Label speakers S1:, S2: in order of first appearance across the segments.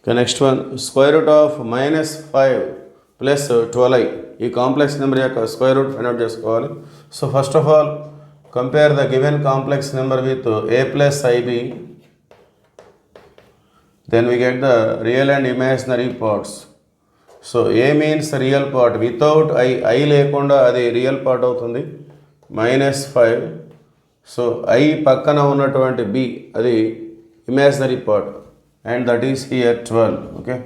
S1: Okay, next one, square root of minus 5 plus 12i. ఈ complex number యొక్క square root find out చేసుకోవాలి. So first of all compare the given complex number with a plus ib. Then we get the real and imaginary parts. So a means real part, without i లేకుండా అది real part అవుతుంది, -5. So i పక్కన ఉన్నటువంటి b అది imaginary part, and that is here 12. Okay,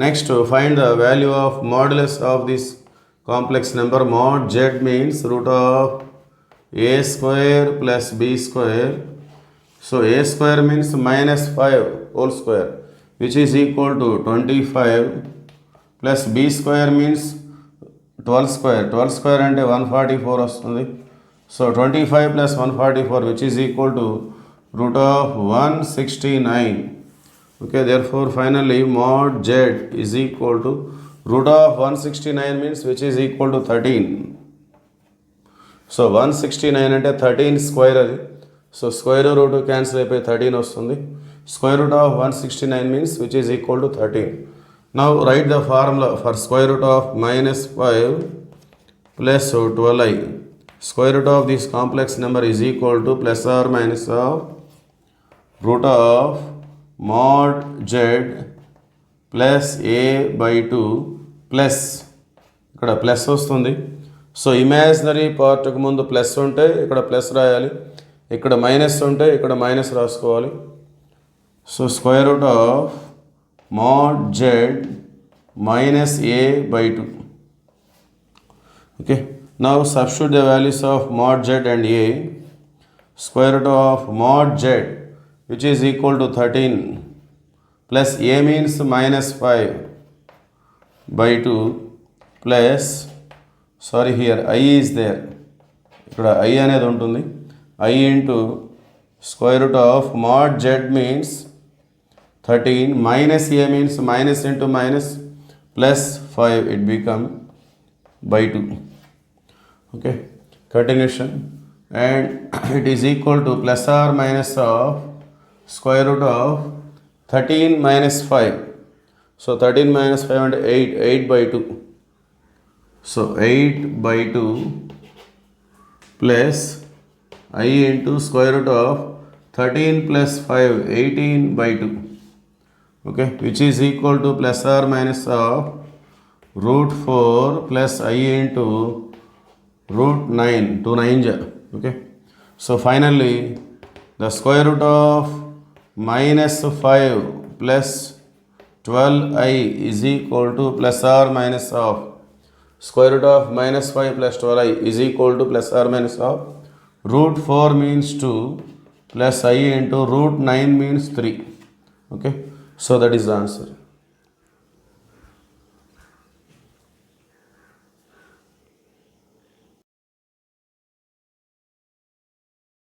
S1: next find the value of modulus of this complex number. Mod z means root of a square plus b square. So a square means -5 whole square, which is equal to 25, plus b square means 12 square. 12 square అంటే 144 వస్తుంది. So 25 plus 144, which is equal to root of 169. Okay, therefore finally mod z is equal to root of 169 means which is equal to 13. So 169 అంటే 13 square అది. So square root cancel అయిపోయి 13 వస్తుంది. Square root of 169 means which is equal to 13. Now write the formula for square root of -5 plus 12i. Square root of this complex number is equal to plus or minus of root of mod z plus a by 2 plus ఇక్కడ plus వస్తుంది. So imaginary పార్ట్కి ముందు plus ఉంటే ఇక్కడ plus రాయాలి, ఇక్కడ minus ఉంటే ఇక్కడ మైనస్ రాసుకోవాలి. So square root of mod z minus a by 2. Okay, now substitute the values of mod z and a. Square root of mod z, which is equal to 13, plus a means -5 by 2 plus, sorry here I is there, ఇక్కడ I అనేది ఉంటుంది, I into square root of mod z means 13 minus a means minus into minus plus 5, it become by 2. Okay, continuation, and it is equal to plus or minus of square root of 13 minus 5. So 13 minus 5 and 8 by 2. So 8 by 2 plus I into square root of 13 plus 5, 18 by 2. Okay, which is equal to plus or minus of root 4 plus I into root 9, 2 9. Okay, so finally the square root of -5 plus 12i is equal to plus or minus of square root of -5 plus 12i is equal to plus or minus of root 4 means 2 plus I into root 9 means 3. Okay, so that is the answer.